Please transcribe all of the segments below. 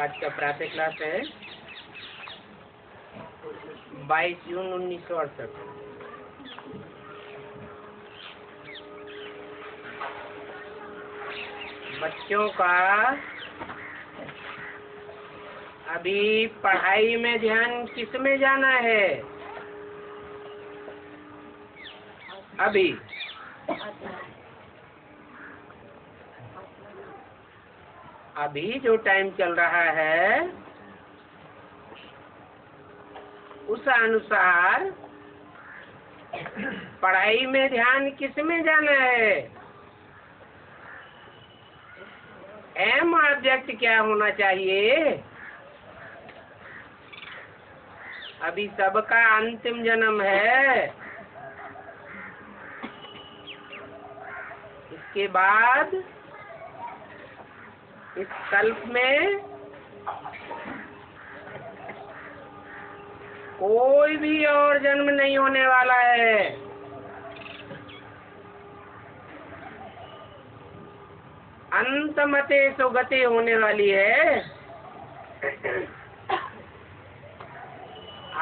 आज का प्रातः क्लास है 22 जून 1968। बच्चों का अभी पढ़ाई में ध्यान किस में जाना है? अभी जो टाइम चल रहा है उस अनुसार पढ़ाई में ध्यान किस में जाना है? एम ऑब्जेक्ट क्या होना चाहिए? अभी सबका अंतिम जन्म है। इसके बाद इस कल्प में कोई भी और जन्म नहीं होने वाला है। अंतमते सुगति होने वाली है।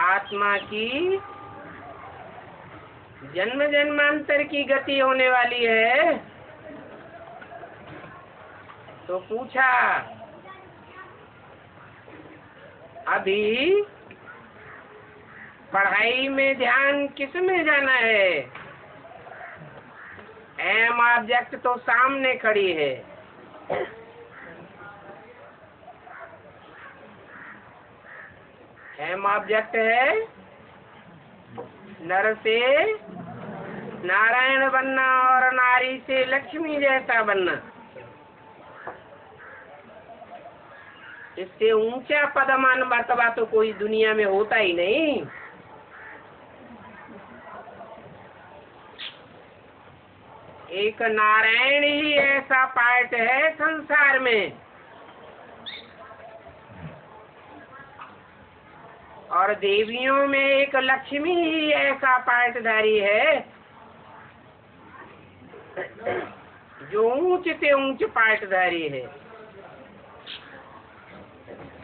आत्मा की जन्म जन्मांतर की गति होने वाली है। तो पूछा, अभी पढ़ाई में ध्यान किस में जाना है? एम ऑब्जेक्ट तो सामने खड़ी है। एम ऑब्जेक्ट है नर से नारायण बनना और नारी से लक्ष्मी जैसा बनना। इससे ऊंचा पदमान मर्तबा तो कोई दुनिया में होता ही नहीं। एक नारायण ही ऐसा पार्ट है संसार में, और देवियों में एक लक्ष्मी ही ऐसा पार्टधारी है जो ऊंच से ऊंच पार्टधारी है।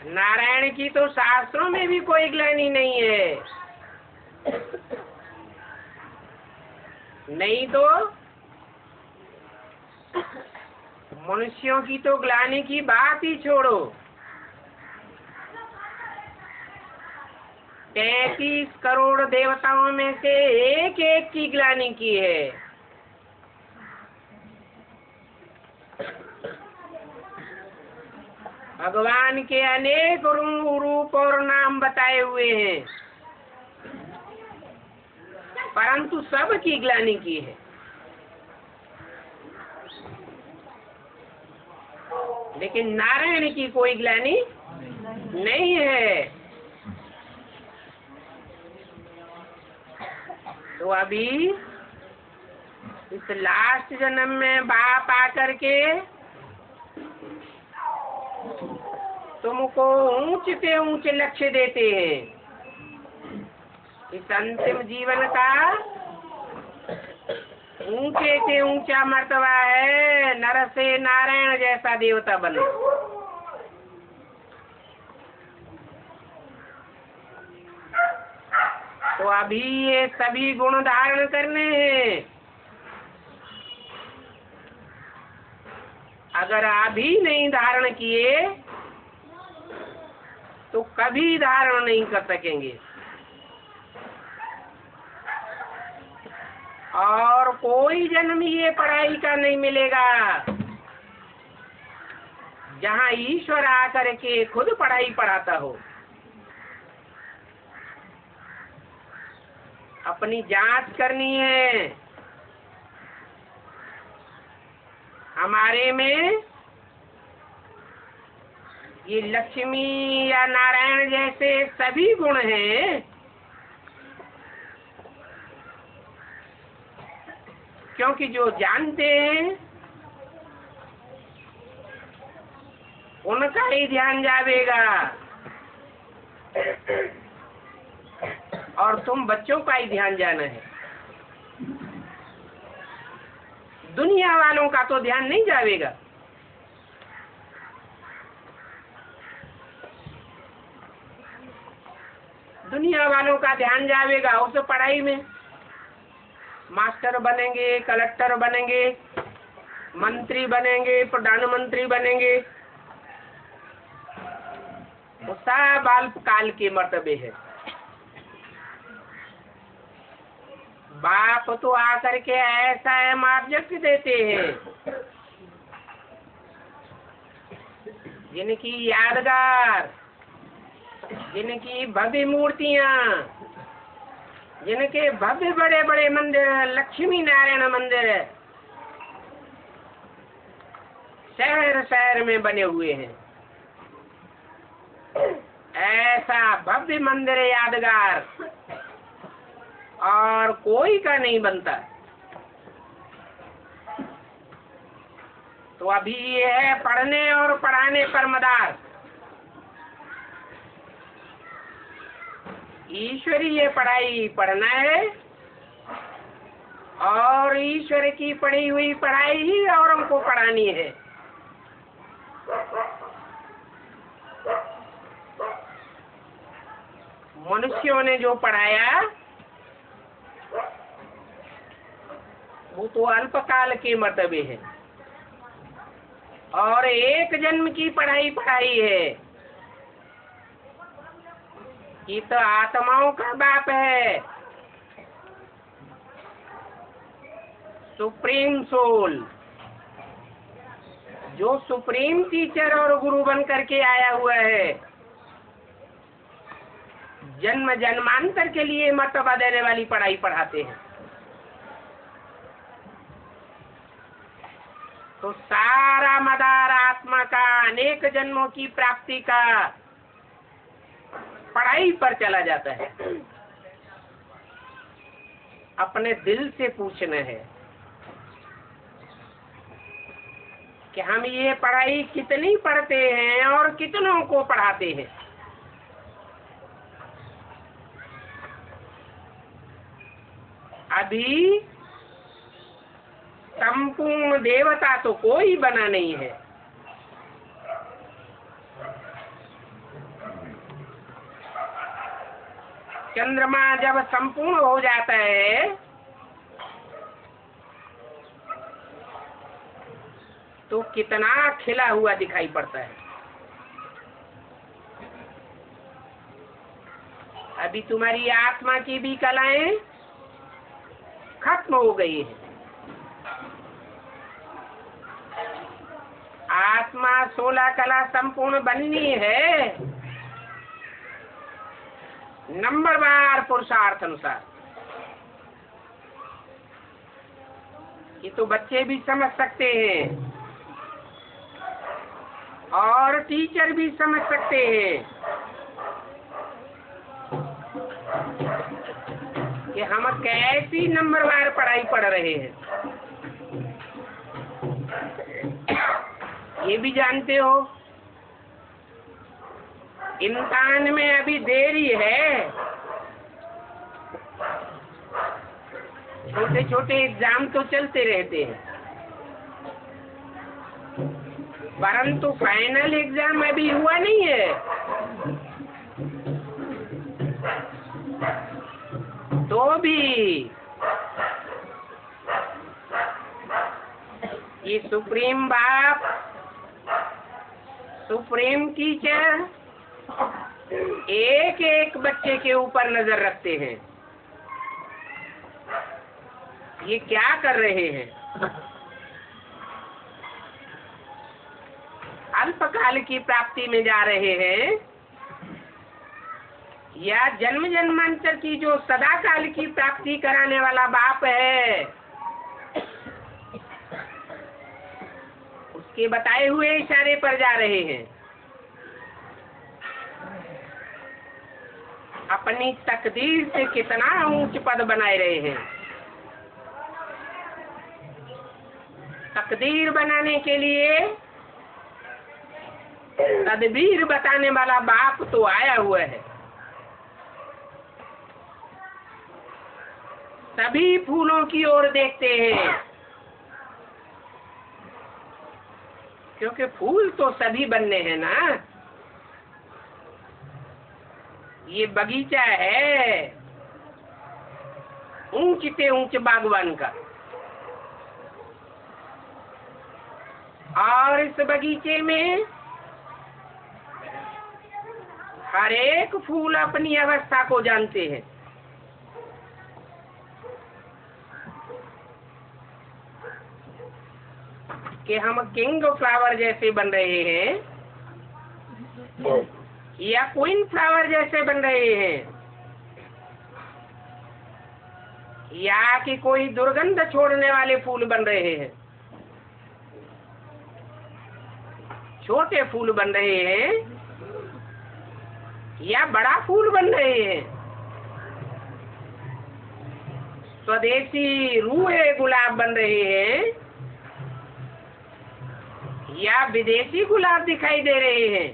नारायण की तो शास्त्रों में भी कोई ग्लानि नहीं है। नहीं तो मनुष्यों की तो ग्लानि की बात ही छोड़ो। 33 करोड़ देवताओं में से एक एक की ग्लानि की है। भगवान के अनेक रूप और नाम बताए हुए हैं, परंतु सब की ग्लानि की है। लेकिन नारायण की कोई ग्लानि नहीं है। तो अभी इस लास्ट जन्म में बाप आकर के तुमको ऊंच से ऊंच लक्ष्य देते हैं। इस अंतिम जीवन का ऊंचे से ऊंचा मर्तबा है नर से नारायण जैसा देवता बनना। तो अभी ये सभी गुण धारण करने हैं। अगर अभी नहीं धारण किए तो कभी धारण नहीं कर सकेंगे। और कोई जन्म ये पढ़ाई का नहीं मिलेगा जहाँ ईश्वर आकर के खुद पढ़ाई पढ़ाता हो। अपनी जांच करनी है। हमारे में ये लक्ष्मी या नारायण जैसे सभी गुण हैं, क्योंकि जो जानते हैं उनका ही ध्यान जावेगा, और तुम बच्चों का ही ध्यान जाना है। दुनिया वालों का तो ध्यान नहीं जावेगा। दुनिया वालों का ध्यान जाएगा उस पढ़ाई में। मास्टर बनेंगे, कलेक्टर बनेंगे, मंत्री बनेंगे, प्रधानमंत्री बनेंगे, वो सब अल्पकाल के मर्तबे है। बाप तो आकर के ऐसा अहम ऑब्जेक्ट देते हैं जिनकी यादगार, जिनकी भव्य मूर्तियां, जिनके भव्य बड़े बड़े मंदिर, लक्ष्मी नारायण मंदिर शहर शहर में बने हुए हैं। ऐसा भव्य मंदिर यादगार और कोई का नहीं बनता। तो अभी ये है पढ़ने और पढ़ाने पर मदार। ईश्वरीय पढ़ाई पढ़ना है और ईश्वर की पढ़ी हुई पढ़ाई ही औरों को पढ़ानी है। मनुष्यों ने जो पढ़ाया वो तो अल्पकाल के मर्तबे है और एक जन्म की पढ़ाई पढ़ाई है। ये तो आत्माओं का बाप है, सुप्रीम सोल, जो सुप्रीम टीचर और गुरु बन करके आया हुआ है। जन्म जन्मांतर के लिए मर्तबा देने वाली पढ़ाई पढ़ाते हैं। तो सारा मदार आत्मा का अनेक जन्मों की प्राप्ति का पढ़ाई पर चला जाता है। अपने दिल से पूछना है कि हम ये पढ़ाई कितनी पढ़ते हैं और कितनों को पढ़ाते हैं। अभी संपूर्ण देवता तो कोई बना नहीं है। चंद्रमा जब संपूर्ण हो जाता है तो कितना खिला हुआ दिखाई पड़ता है। अभी तुम्हारी आत्मा की भी कलाएं खत्म हो गई है। आत्मा 16 कला संपूर्ण बननी है नंबरवार पुरुषार्थ अनुसार। ये तो बच्चे भी समझ सकते हैं और टीचर भी समझ सकते हैं कि हम कैसी नंबरवार पढ़ाई पढ़ रहे हैं। ये भी जानते हो इम्तिहान में अभी देरी है। छोटे छोटे एग्जाम तो चलते रहते हैं परंतु फाइनल एग्जाम अभी हुआ नहीं है। तो भी ये सुप्रीम बाप, सुप्रीम टीचर एक एक बच्चे के ऊपर नजर रखते हैं। ये क्या कर रहे हैं? अल्पकाल की प्राप्ति में जा रहे हैं या जन्म जन्मांतर की जो सदा काल की प्राप्ति कराने वाला बाप है उसके बताए हुए इशारे पर जा रहे हैं। अपनी तकदीर से कितना ऊंच पद बनाए रहे हैं। तकदीर बनाने के लिए तदबीर बताने वाला बाप तो आया हुआ है। सभी फूलों की ओर देखते हैं क्योंकि फूल तो सभी बनने हैं ना। ये बगीचा है ऊंच से ऊंच बागवान का, और इस बगीचे में हर एक फूल अपनी अवस्था को जानते हैं। कि हम किंग फ्लावर जैसे बन रहे हैं या क्वीन फ्लावर जैसे बन रहे हैं, या कि कोई दुर्गंध छोड़ने वाले फूल बन रहे हैं, छोटे फूल बन रहे हैं या बड़ा फूल बन रहे हैं, स्वदेशी रूहे गुलाब बन रहे हैं या विदेशी गुलाब दिखाई दे रहे हैं,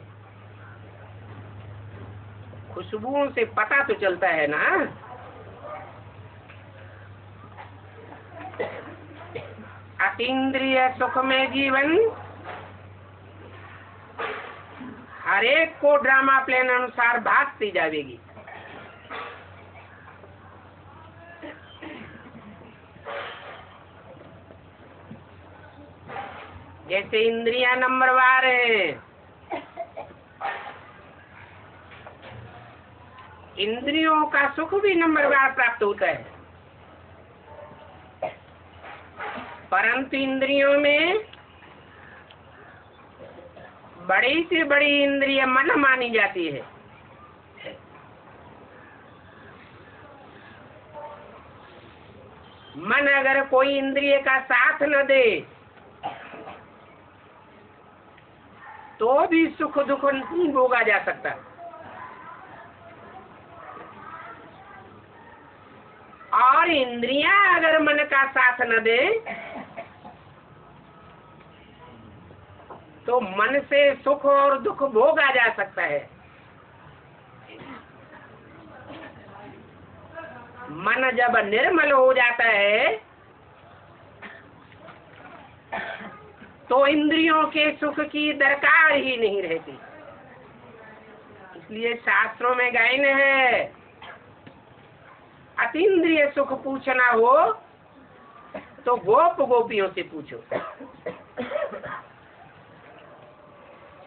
खुशबुओं से पता तो चलता है ना। अतीन्द्रिय सुख में जीवन हर एक को ड्रामा प्लान अनुसार भागती जाएगी। जैसे इंद्रियां नंबरवार है, इंद्रियों का सुख भी नंबरवार प्राप्त होता है, परंतु इंद्रियों में बड़ी से बड़ी इंद्रिय मन मानी जाती है। मन अगर कोई इंद्रिय का साथ न दे तो भी सुख दुख नहीं भोगा जा सकता। और इंद्रियां अगर मन का साथ न दे तो मन से सुख और दुख भोगा जा सकता है। मन जब निर्मल हो जाता है तो इंद्रियों के सुख की दरकार ही नहीं रहती। इसलिए शास्त्रों में गायन है, अतीन्द्रिय सुख पूछना हो तो गोप गोपियों से पूछो।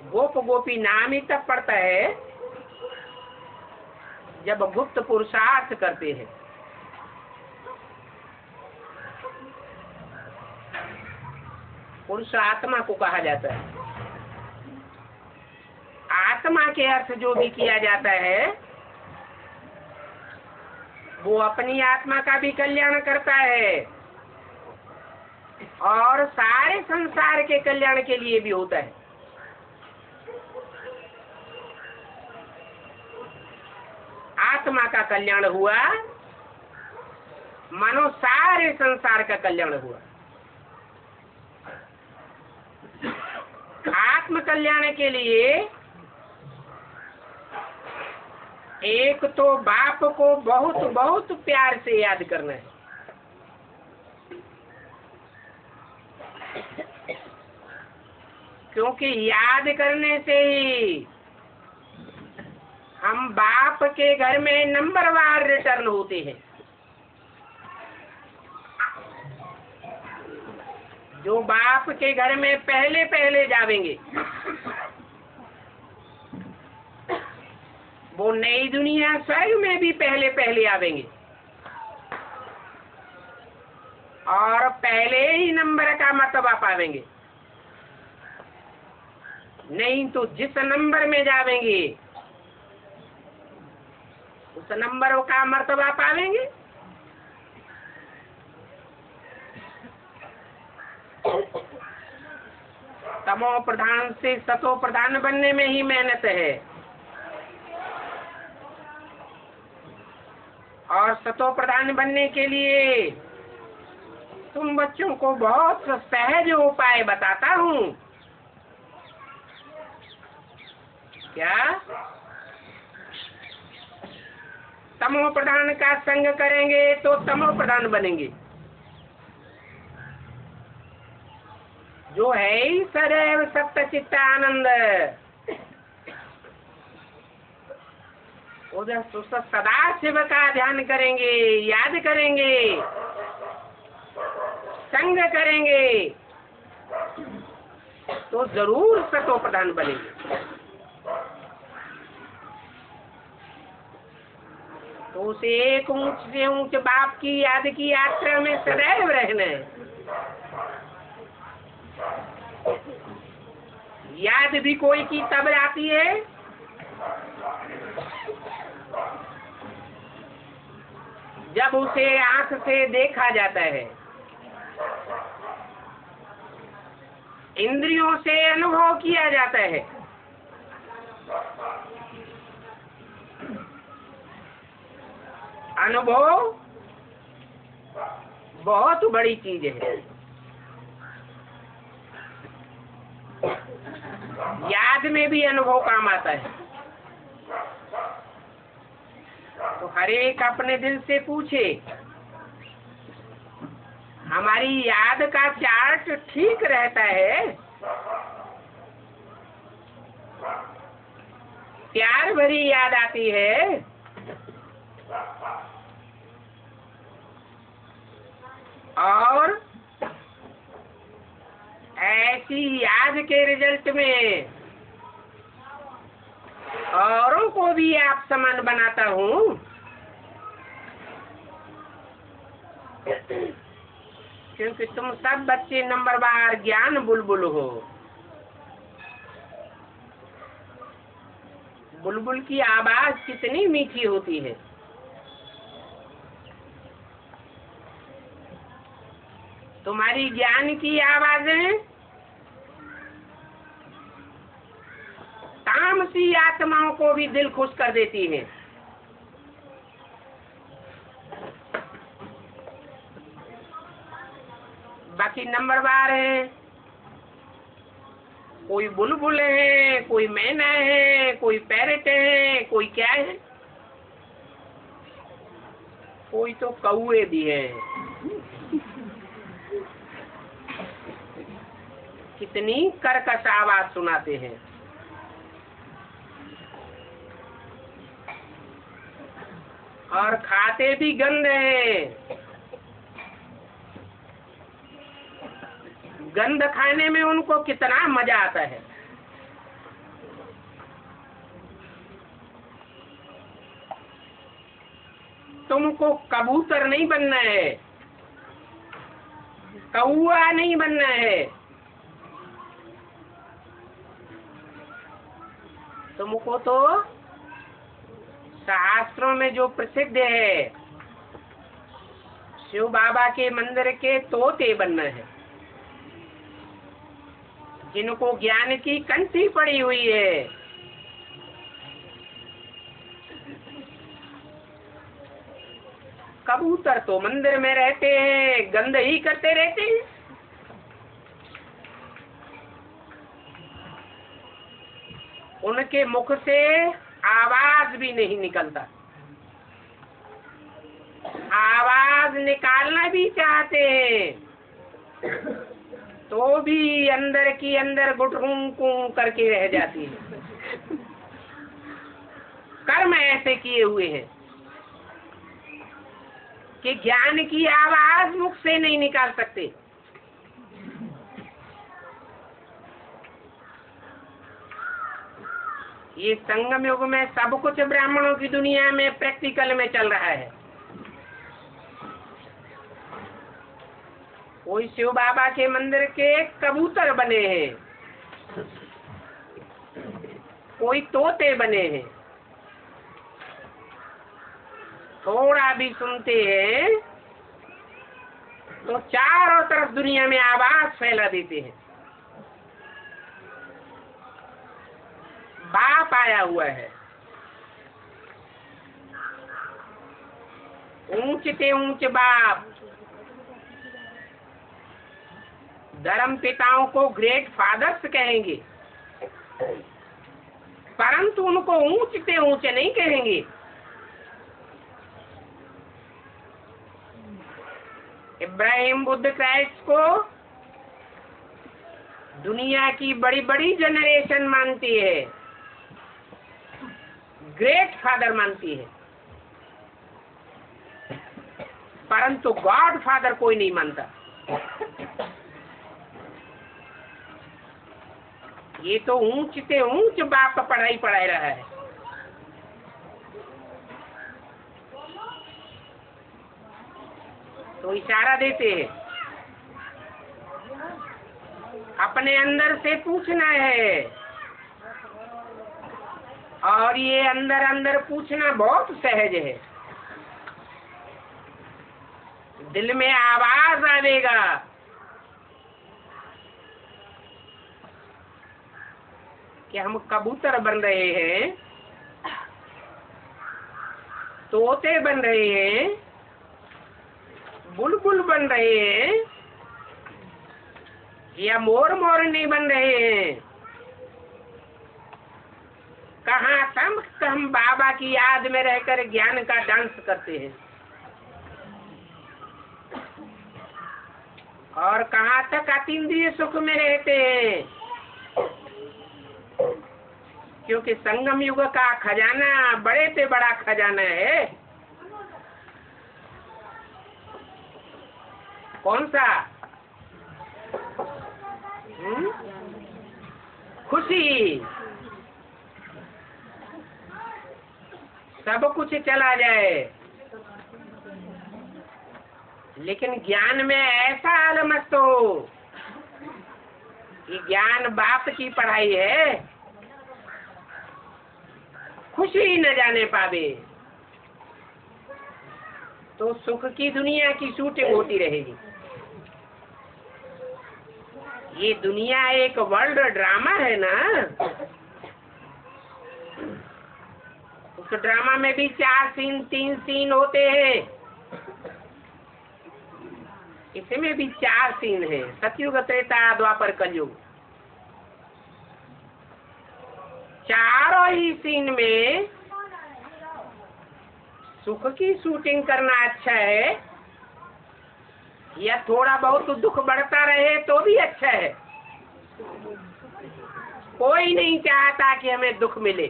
गोप गोपी नाम ही तब पड़ता है जब गुप्त पुरुषार्थ करते हैं। पुरुष आत्मा को कहा जाता है। आत्मा के अर्थ जो भी किया जाता है वो अपनी आत्मा का भी कल्याण करता है और सारे संसार के कल्याण के लिए भी होता है। आत्मा का कल्याण हुआ मानो सारे संसार का कल्याण हुआ। आत्म कल्याण के लिए एक तो बाप को बहुत बहुत प्यार से याद करना है, क्योंकि याद करने से ही हम बाप के घर में नंबरवार रिटर्न होते हैं। जो बाप के घर में पहले पहले जावेंगे वो नई दुनिया स्वर्ग में भी पहले पहले आवेंगे और पहले ही नंबर का मर्तबा पावेंगे। नहीं तो जिस नंबर में जावेंगे उस नंबर का मर्तबा पावेंगे। तमो प्रधान से सतो प्रधान बनने में ही मेहनत है और सतो प्रधान बनने के लिए तुम बच्चों को बहुत सहज उपाय बताता हूँ। क्या तमो प्रधान का संग करेंगे तो तमो प्रधान बनेंगे। जो है ही सदैव सत्य चित्त आनंद, उधर सदा शिव का ध्यान करेंगे, याद करेंगे, संग करेंगे, तो जरूर सतो प्रधान बनेंगे। तो उसे एक ऊंच से ऊंच बाप की याद की यात्रा में सदैव रहना है। याद भी कोई की तब आती है जब उसे आंख से देखा जाता है, इंद्रियों से अनुभव किया जाता है। अनुभव बहुत बड़ी चीज है। याद में भी अनुभव काम आता है। तो हर एक अपने दिल से पूछे, हमारी याद का चार्ट ठीक रहता है? प्यार भरी याद आती है? और ऐसी याद के रिजल्ट में औरों को भी आप समान बनाता हूँ, क्योंकि तुम सब बच्चे नंबरवार ज्ञान बुलबुल हो। बुलबुल की आवाज कितनी मीठी होती है। तुम्हारी ज्ञान की आवाजें तामसी आत्माओं को भी दिल खुश कर देती है। बाकी नंबरवार है, कोई बुलबुल है, कोई मैना है, कोई पैरेट है, कोई क्या है, कोई तो कौए भी है। कितनी कर्कश आवाज सुनाते हैं। और खाते भी गंध है। गंध खाने में उनको कितना मजा आता है। तुमको कबूतर नहीं बनना है, कौआ नहीं बनना है, तुमको तो शास्त्रों में जो प्रसिद्ध है शिव बाबा के मंदिर के तोते बनना है, जिनको ज्ञान की कंठी पड़ी हुई है। कबूतर तो मंदिर में रहते हैं, गंध ही करते रहते हैं। उनके मुख से आवाज भी नहीं निकलता। आवाज निकालना भी चाहते हैं तो भी अंदर की अंदर गुटगुं करके रह जाती है। कर्म ऐसे किए हुए हैं कि ज्ञान की आवाज मुख से नहीं निकाल सकते। ये संगम युग में सब कुछ ब्राह्मणों की दुनिया में प्रैक्टिकल में चल रहा है। कोई शिव बाबा के मंदिर के कबूतर बने हैं, कोई तोते बने हैं। थोड़ा भी सुनते हैं तो चारों तरफ दुनिया में आवाज फैला देते हैं। बाप आया हुआ है, ऊंच से ऊंच बाप। धर्म पिताओं को ग्रेट फादर्स कहेंगे, परंतु उनको ऊंच से ऊंच नहीं कहेंगे। इब्राहिम बुद्ध क्राइस्ट को दुनिया की बड़ी बड़ी जनरेशन मानती है। ग्रेट फादर मानती है, परंतु गॉड फादर कोई नहीं मानता। ये तो ऊंच से ऊंच बाप पढ़ाई पढ़ाई रहा है। तो इशारा देते हैं, अपने अंदर से पूछना है, और ये अंदर अंदर पूछना बहुत सहज है। दिल में आवाज आवेगा, कि हम कबूतर बन रहे हैं, तोते बन रहे हैं, बुलबुल बन रहे हैं, या मोर मोरनी बन रहे हैं। कहाँ तक हम बाबा की याद में रहकर ज्ञान का डांस करते हैं, और कहाँ तक अतीन्द्रिय सुख में रहते हैं। क्योंकि संगम युग का खजाना बड़े से बड़ा खजाना है। कौन सा? खुशी। सब कुछ चला जाए, लेकिन ज्ञान में ऐसा हाल मत हो कि ज्ञान बाप की पढ़ाई है, खुशी न जाने पावे, तो सुख की दुनिया की शूटिंग होती रहेगी। ये दुनिया एक वर्ल्ड ड्रामा है ना, उस ड्रामा में भी 4 सीन 3 सीन होते हैं, इसमें भी 4 सीन है। सतयुग, त्रेता, द्वापर, कलयुग। चारों ही सीन में सुख की शूटिंग करना अच्छा है, या थोड़ा बहुत दुख बढ़ता रहे तो भी अच्छा है। कोई नहीं चाहता कि हमें दुख मिले,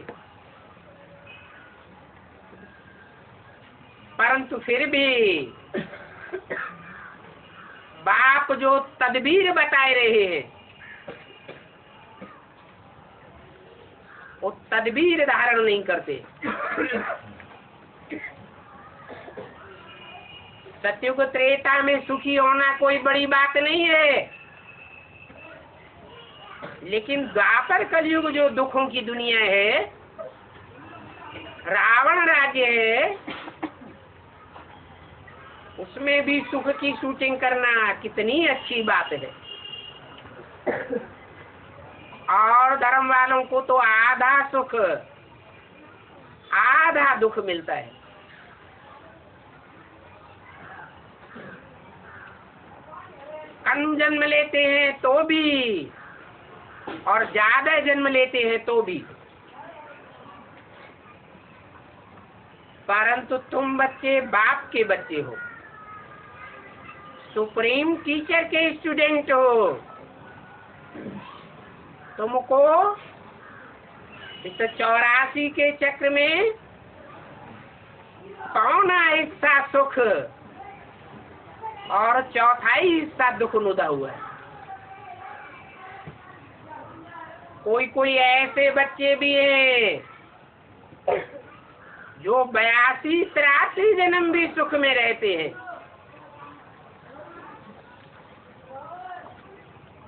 परंतु फिर भी बाप जो तदबीर बताए रहे हैं, वो तदबीर धारण नहीं करते। सतयुग त्रेता में सुखी होना कोई बड़ी बात नहीं है, लेकिन द्वापर कलयुग जो दुखों की दुनिया है, रावण राज्य है, उसमें भी सुख की शूटिंग करना कितनी अच्छी बात है। और धर्म वालों को तो आधा सुख आधा दुख मिलता है। कम जन्म लेते हैं तो भी, और ज्यादा जन्म लेते हैं तो भी, परंतु तुम बच्चे बाप के बच्चे हो, सुप्रीम टीचर के स्टूडेंट हो। तुमको इस 84 के चक्र में पौना हिस्सा सुख और चौथाई हिस्सा दुख नुदा हुआ है। कोई कोई ऐसे बच्चे भी हैं जो 82-83 जन्म भी सुख में रहते हैं।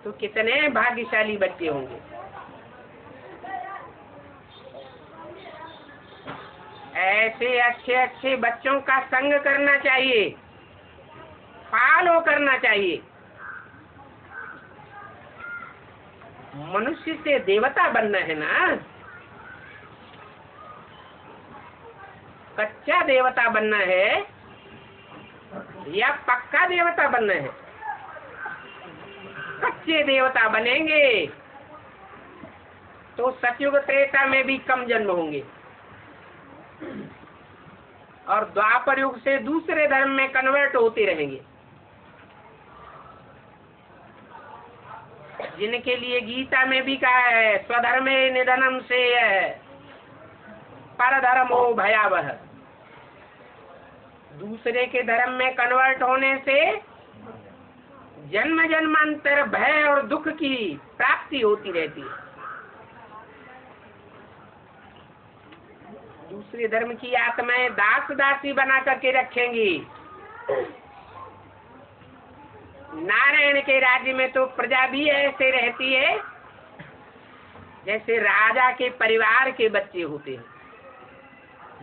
तो कितने भाग्यशाली बच्चे होंगे। ऐसे अच्छे अच्छे बच्चों का संग करना चाहिए, फॉलो करना चाहिए। मनुष्य से देवता बनना है ना, कच्चा देवता बनना है या पक्का देवता बनना है? कच्चे देवता बनेंगे तो सतयुग त्रेता में भी कम जन्म होंगे, और द्वापर युग से दूसरे धर्म में कन्वर्ट होते रहेंगे। जिनके लिए गीता में भी कहा है, स्वधर्मे निधनम श्रेयः, परधर्मो भयावह, दूसरे के धर्म में कन्वर्ट होने से जन्म जन्मांतर भय और दुख की प्राप्ति होती रहती है। दूसरे धर्म की आत्माएं दास दासी बना करके रखेंगी। नारायण के राज्य में तो प्रजा भी ऐसे रहती है जैसे राजा के परिवार के बच्चे होते हैं।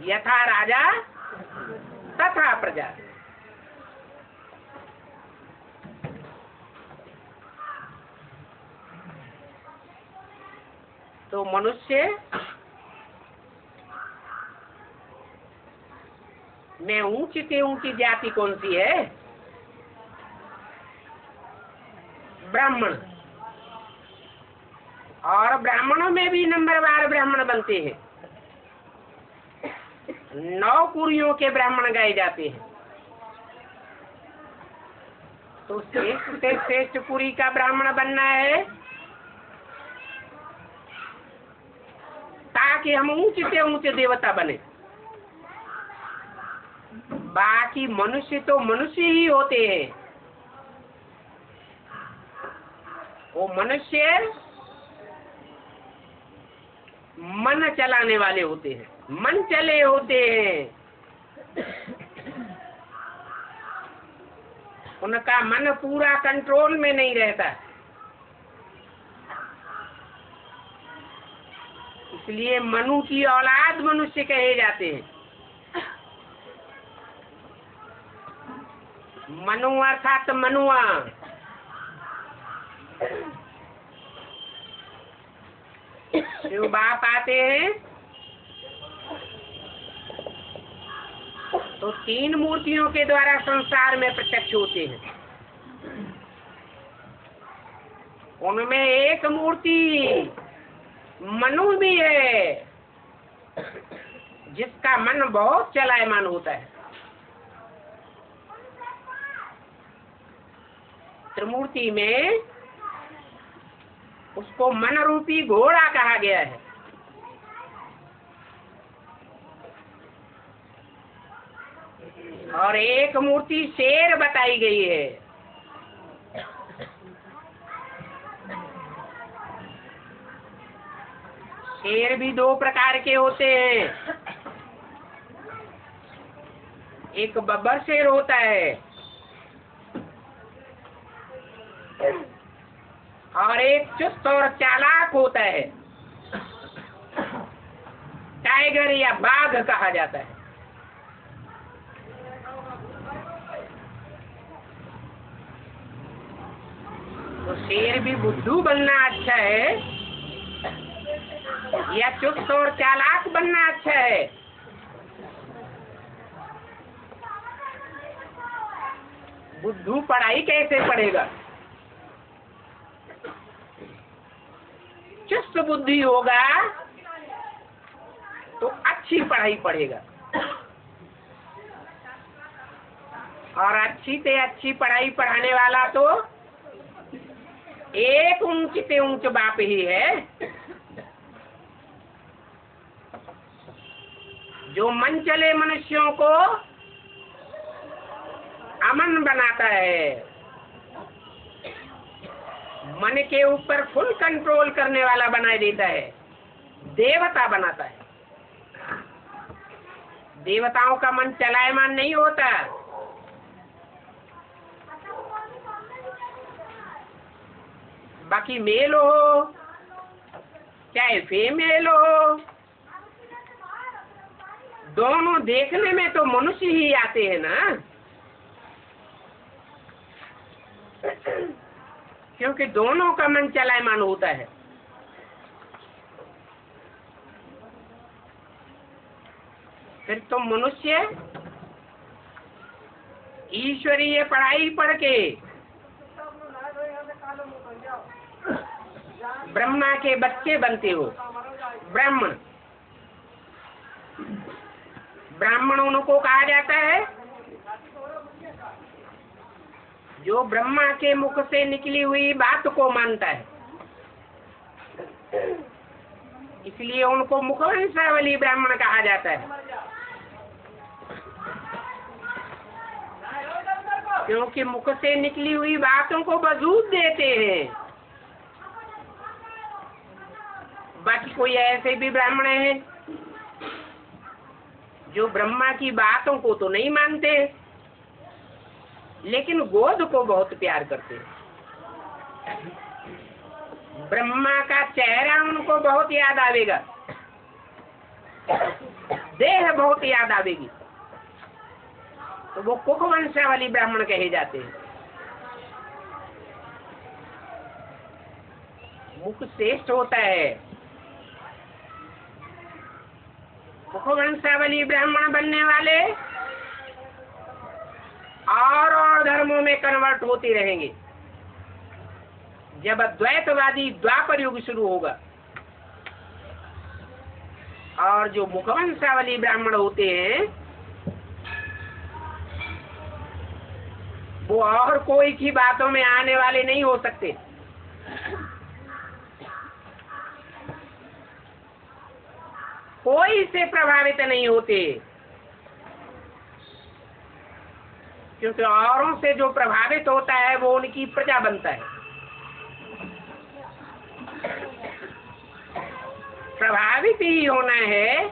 यथा राजा तथा प्रजा। तो मनुष्य में ऊंची से ऊंची जाति कौन सी है? ब्राह्मण। और ब्राह्मणों में भी नंबरवार ब्राह्मण बनते हैं। 9 कुरियों के ब्राह्मण गाए जाते हैं। तो श्रेष्ठ से श्रेष्ठ कुरी का ब्राह्मण बनना है ताकि हम ऊंचे से ऊंचे देवता बने। बाकी मनुष्य तो मनुष्य ही होते हैं। वो मनुष्य मन चलाने वाले होते हैं, मन चले होते हैं। उनका मन पूरा कंट्रोल में नहीं रहता। इसलिए मनु की औलाद मनुष्य कहे जाते हैं। मनु अर्थात मनुआ। शिव बाप आते हैं तो 3 मूर्तियों के द्वारा संसार में प्रत्यक्ष होते हैं। उनमें एक मूर्ति मनु भी है जिसका मन बहुत चलायमान होता है। त्रिमूर्ति में उसको मन रूपी घोड़ा कहा गया है। और एक मूर्ति शेर बताई गई है। शेर भी 2 प्रकार के होते हैं। एक बब्बर शेर होता है और एक चुस्त और चालाक होता है। टाइगर या बाघ कहा जाता है। तो शेर भी बुद्धू बनना अच्छा है या चुस्त और चालाक बनना अच्छा है? बुद्धू पढ़ाई कैसे पढ़ेगा? चुस्त बुद्धि होगा तो अच्छी पढ़ाई पढ़ेगा। और अच्छी से अच्छी पढ़ाई पढ़ाने वाला तो एक ऊंच से ऊंच बाप ही है जो मन चले मनुष्यों को अमन बनाता है, मन के ऊपर फुल कंट्रोल करने वाला बना देता है, देवता बनाता है। देवताओं का मन चलायमान नहीं होता। बाकी मेल हो चाहे फीमेल हो, दोनों देखने में तो मनुष्य ही आते हैं ना, क्योंकि दोनों का मन चलायमान होता है। फिर तो मनुष्य ईश्वरीय पढ़ाई पढ़ के ब्रह्मा के बच्चे बनते हो। ब्राह्मण, ब्राह्मण उनको कहा जाता है जो ब्रह्मा के मुख से निकली हुई बात को मानता है। इसलिए उनको मुखवंशावली ब्राह्मण कहा जाता है, क्योंकि मुख से निकली हुई बातों को वजूद देते हैं। बाकी कोई ऐसे भी ब्राह्मण हैं जो ब्रह्मा की बातों को तो नहीं मानते, लेकिन गोद को बहुत प्यार करते हैं। ब्रह्मा का चेहरा उनको बहुत याद आवेगा, देह बहुत याद आवेगी, तो वो कुख वंशावली ब्राह्मण कहे जाते हैं। मुख श्रेष्ठ होता है। कुख वंशावली ब्राह्मण बनने वाले और धर्मों में कन्वर्ट होते रहेंगे। जब अद्वैतवादी द्वापर युग शुरू होगा और जो मुखवंशावली ब्राह्मण होते हैं वो और कोई की बातों में आने वाले नहीं हो सकते। कोई से प्रभावित नहीं होते, क्योंकि औरों से जो प्रभावित होता है वो उनकी प्रजा बनता है। प्रभावित ही होना है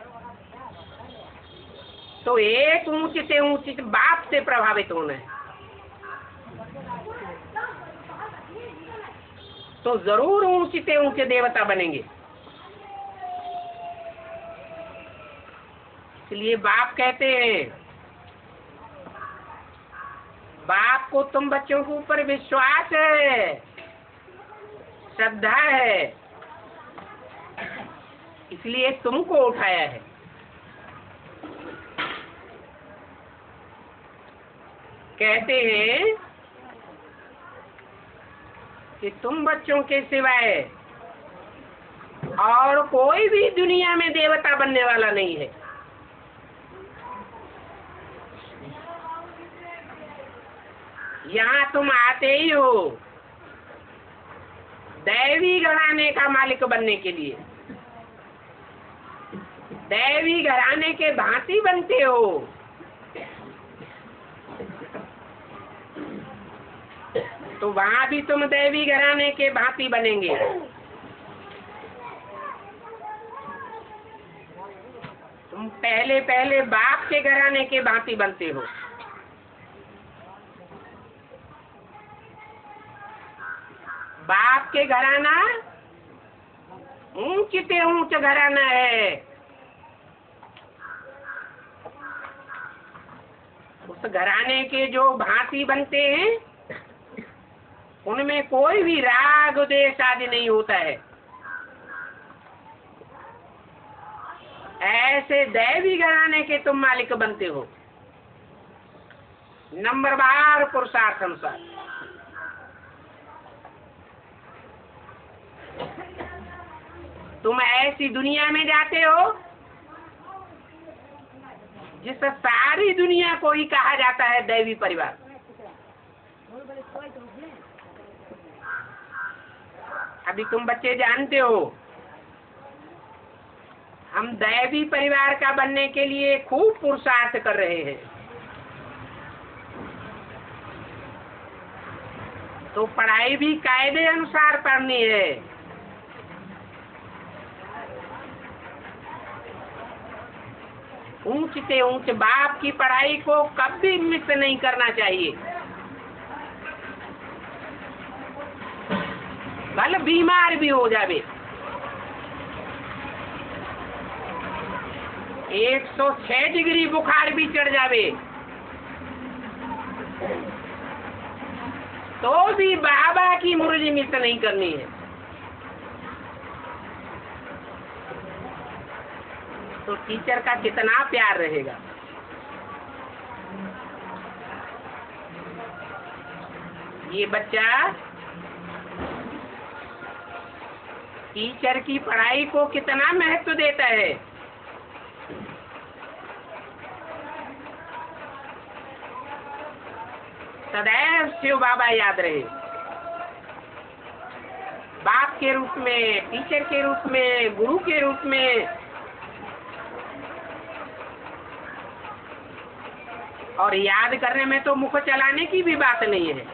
तो एक ऊंच से ऊंची बात से प्रभावित होना है, तो जरूर ऊंचे से ऊंचे देवता बनेंगे। इसलिए बाप कहते हैं, बाप को तुम बच्चों के ऊपर विश्वास है, श्रद्धा है, इसलिए तुमको उठाया है। कहते हैं कि तुम बच्चों के सिवाय और कोई भी दुनिया में देवता बनने वाला नहीं है। यहाँ तुम आते ही हो दैवी घराने का मालिक बनने के लिए, दैवी घराने के भांति बनते हो। तो वहां भी तुम दैवी घराने के भांति बनेंगे। तुम पहले पहले बाप के घराने के भांति बनते हो। बाप के घराना ऊंच से ऊंच घराना है। उस घराने के जो भांति बनते हैं उनमें कोई भी राग द्वेष आदि नहीं होता है। ऐसे दैवी घराने के तुम मालिक बनते हो, नंबरवार पुरुषार्थ अनुसार। तुम ऐसी दुनिया में जाते हो जिस सारी दुनिया को ही कहा जाता है दैवी परिवार। अभी तुम बच्चे जानते हो हम दैवी परिवार का बनने के लिए खूब पुरुषार्थ कर रहे हैं। तो पढ़ाई भी कायदे अनुसार पढ़नी है। ऊंच से ऊंच बाप की पढ़ाई को कभी मिस नहीं करना चाहिए। भले बीमार भी हो जावे, 106 डिग्री बुखार भी चढ़ जावे, तो भी बाबा की मुरली मिस नहीं करनी है। तो टीचर का कितना प्यार रहेगा। ये बच्चा टीचर की पढ़ाई को कितना महत्व देता है। सदैव शिव बाबा याद रहे। बाप बाप के रूप में, टीचर के रूप में, गुरु के रूप में, और याद करने में तो मुख चलाने की भी बात नहीं है।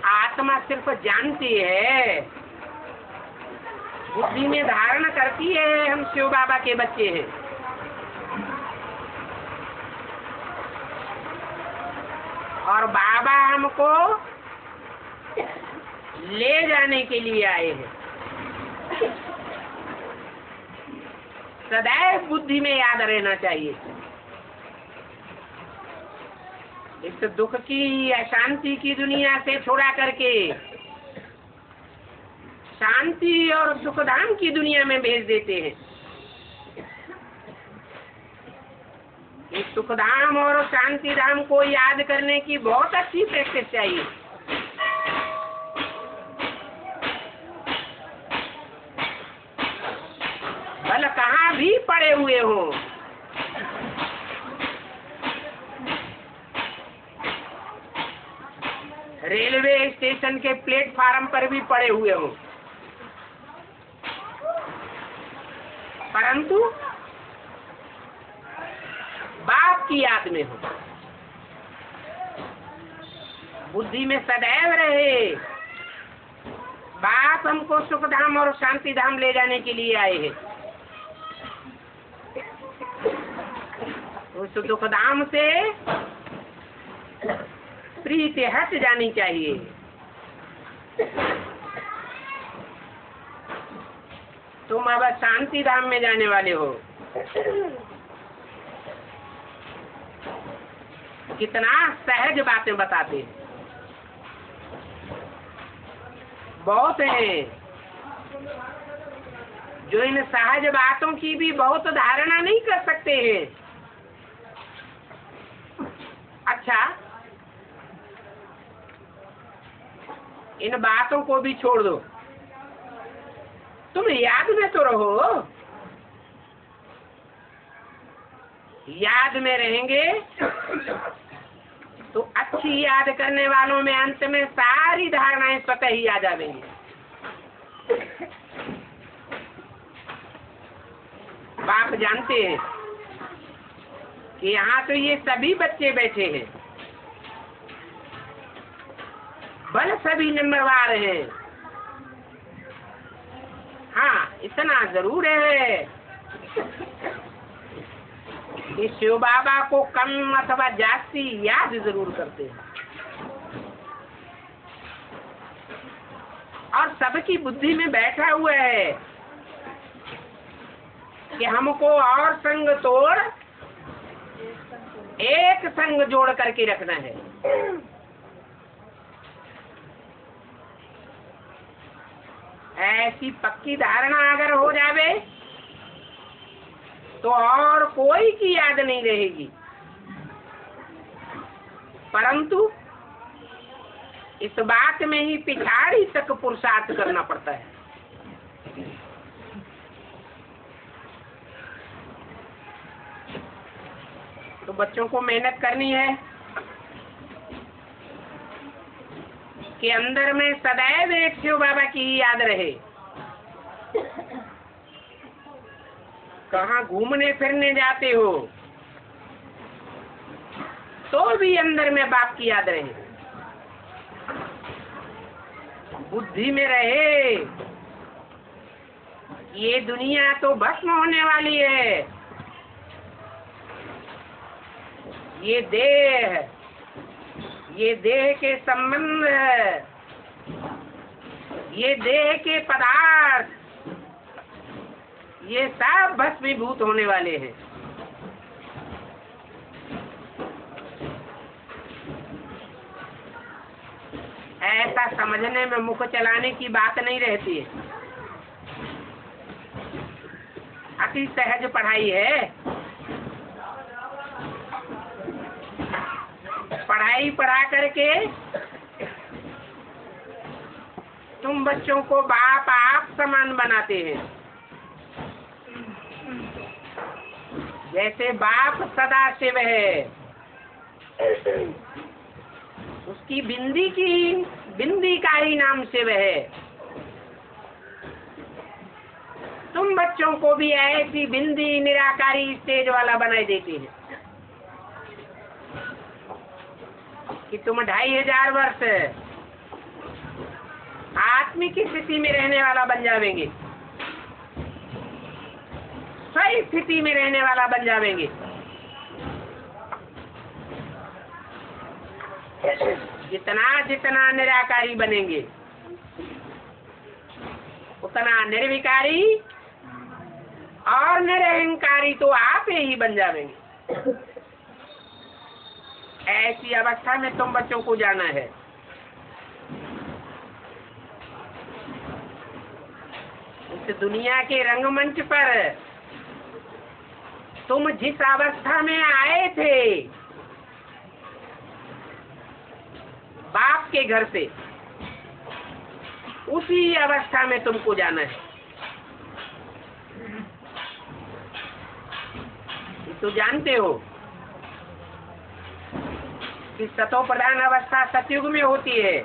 आत्मा सिर्फ जानती है, बुद्धि में धारण करती है हम शिव बाबा के बच्चे हैं। और बाबा हमको ले जाने के लिए आए हैं। सदैव बुद्धि में याद रहना चाहिए। इस दुख की, अशांति की दुनिया से छोड़ा करके शांति और सुखधाम की दुनिया में भेज देते हैं। इस सुखधाम और शांति धाम को याद करने की बहुत अच्छी प्रैक्टिस चाहिए। भले कहाँ भी पड़े हुए हो, रेलवे स्टेशन के प्लेटफार्म पर भी पड़े हुए हो, परंतु बाप की याद में हो। बुद्धि में सदैव रहे बाप हमको सुख धाम और शांति धाम ले जाने के लिए आए हैं। उस दुख धाम से प्रीति हट जानी चाहिए। तुम अब शांति धाम में जाने वाले हो। कितना सहज बातें बताते हैं। बहुत हैं जो इन सहज बातों की भी बहुत धारणा नहीं कर सकते हैं। अच्छा, इन बातों को भी छोड़ दो, तुम याद में तो रहो। याद में रहेंगे तो अच्छी याद करने वालों में अंत में सारी धारणाएं स्वतः ही आ जाएंगी। बाप जानते हैं कि यहाँ तो ये सभी बच्चे बैठे हैं, भले सभी नंबरवार हैं। हाँ, इतना जरूर है कि शिव बाबा को कम अथवा जास्ती याद जरूर करते हैं। और सबकी बुद्धि में बैठा हुआ है कि हमको और संग तोड़ एक संग जोड़ करके रखना है। ऐसी पक्की धारणा अगर हो जावे तो और कोई की याद नहीं रहेगी, परंतु इस बात में ही पिछाड़ी तक पुरुषार्थ करना पड़ता है। तो बच्चों को मेहनत करनी है कि अंदर में सदैव एक शिव बाबा की ही याद रहे। कहाँ घूमने फिरने जाते हो तो भी अंदर में बाप की याद रहे। बुद्धि में रहे ये दुनिया तो भस्म होने वाली है। ये देह के संबंध, ये देह के पदार्थ, ये सब भस्मीभूत होने वाले हैं। ऐसा समझने में मुख चलाने की बात नहीं रहती है। अति सहज पढ़ाई है। पढ़ाई पढ़ा करके तुम बच्चों को बाप आप समान बनाते हैं। जैसे बाप सदा शिव है, उसकी बिंदी का ही नाम शिव है। तुम बच्चों को भी ऐसी बिंदी निराकारी स्टेज वाला बनाए देते हैं कि तुम 2500 वर्ष आत्मिक स्थिति में रहने वाला बन जावेंगे, सही स्थिति में रहने वाला बन जावेंगे। जितना जितना निराकारी बनेंगे उतना निर्विकारी और निरहंकारी तो आप ही बन जावेंगे। ऐसी अवस्था में तुम बच्चों को जाना है। इस दुनिया के रंगमंच पर तुम जिस अवस्था में आए थे बाप के घर से, उसी अवस्था में तुमको जाना है। तो जानते हो कि सतो प्रधान अवस्था सतयुग में होती है।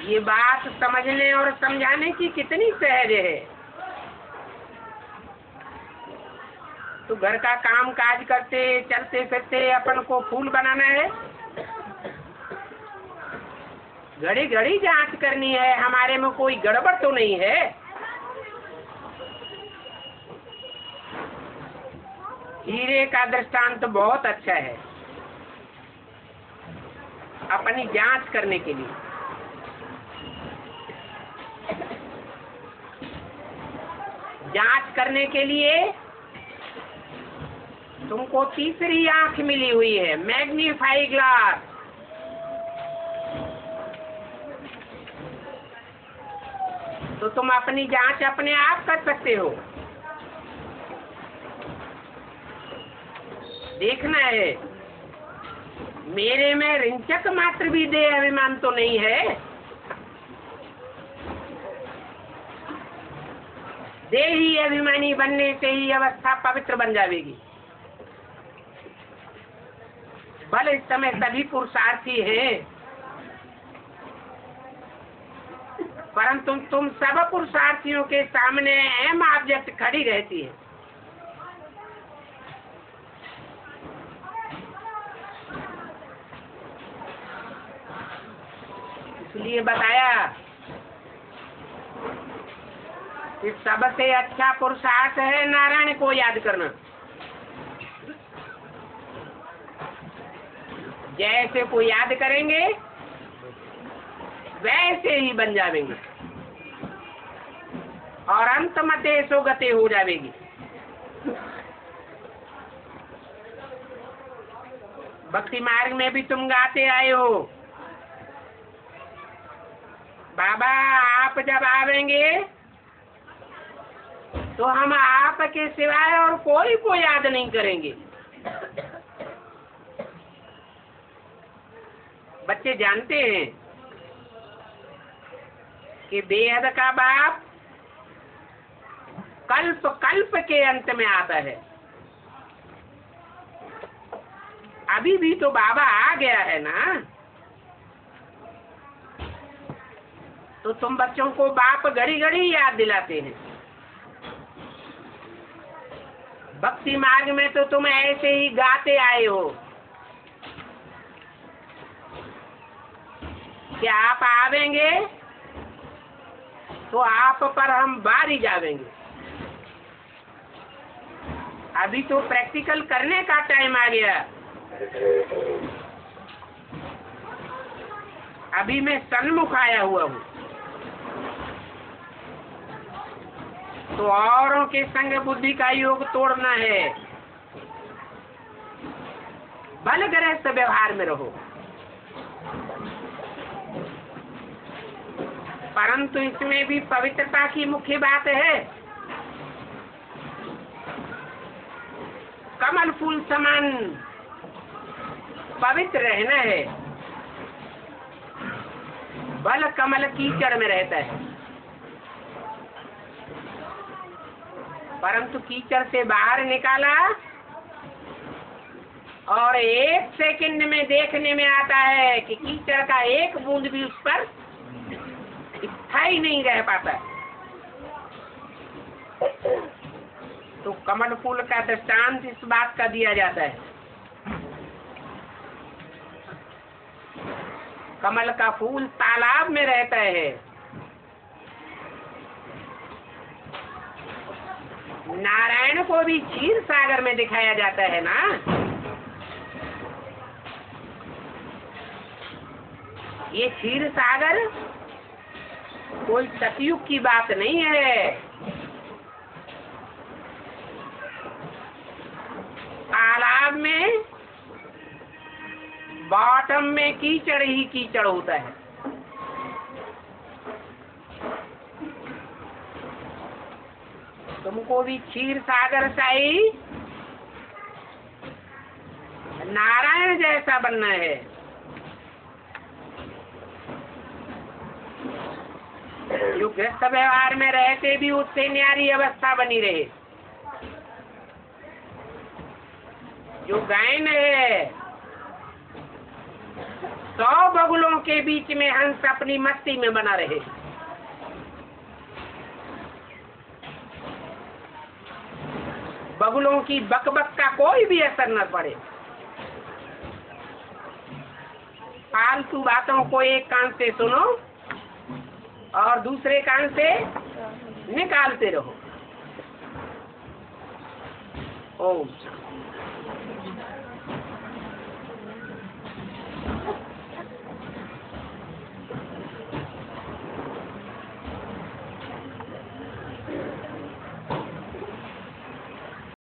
ये बात समझने और समझाने की कितनी सहज है। तो घर का काम काज करते चलते फिरते अपन को फूल बनाना है, घड़ी घड़ी जांच करनी है हमारे में कोई गड़बड़ तो नहीं है। हीरे का दृष्टांत बहुत अच्छा है अपनी जांच करने के लिए। जांच करने के लिए तुमको तीसरी आंख मिली हुई है, मैग्नीफाई ग्लास। तो तुम अपनी जांच अपने आप कर सकते हो। देखना है मेरे में रिंचक मात्र भी देह अभिमान तो नहीं है। देही अभिमानी बनने से ही अवस्था पवित्र बन जाएगी। भले इस समय सभी पुरुषार्थी हैं, परंतु तुम सब पुरुषार्थियों के सामने अहम ऑब्जेक्ट खड़ी रहती है। इसलिए बताया कि सबसे अच्छा पुरुषार्थ है नारायण को याद करना। जैसे को याद करेंगे वैसे ही बन जाएंगे और अंत मते सो गते हो जाएगी। भक्ति मार्ग में भी तुम गाते आए हो, बाबा आप जब आवेंगे तो हम आपके सिवाय और कोई को याद नहीं करेंगे। बच्चे जानते हैं कि बेहद का बाप कल्प कल्प के अंत में आता है। अभी भी तो बाबा आ गया है ना, तो तुम बच्चों को बाप घड़ी घड़ी याद दिलाते हैं। भक्ति मार्ग में तो तुम ऐसे ही गाते आए हो कि आप आवेंगे तो आप पर हम बारी जावेंगे। अभी तो प्रैक्टिकल करने का टाइम आ गया। अभी मैं सन्मुख आया हुआ हूँ, तो औरों के संग बुद्धि का योग तोड़ना है। भले गृहस्थ व्यवहार में रहो, परंतु इसमें भी पवित्रता की मुख्य बात है। कमल फूल समान पवित्र रहना है। बल कमल कीचड़ में रहता है, परंतु कीचड़ से बाहर निकाला और 1 सेकंड में देखने में आता है कि कीचड़ का एक बूंद भी उस पर स्थायी नहीं रह पाता। तो कमल फूल का दृष्टांत इस बात का दिया जाता है। कमल का फूल तालाब में रहता है, नारायण को भी क्षीर सागर में दिखाया जाता है ना। ये क्षीर सागर कोई सतयुग की बात नहीं है। तालाब में बॉटम में कीचड़ ही कीचड़ होता है। तुमको भी क्षीर सागर सा ही नारायण जैसा बनना है। जो गृहस्थ व्यवहार में रहते भी उससे न्यारी अवस्था बनी रहे। जो गायन है 100 बगुलों के बीच में हंस अपनी मस्ती में बना रहे। बगुलों की बकबक का कोई भी असर न पड़े। फालतू बातों को एक कान से सुनो और दूसरे कान से निकालते रहो। ओम।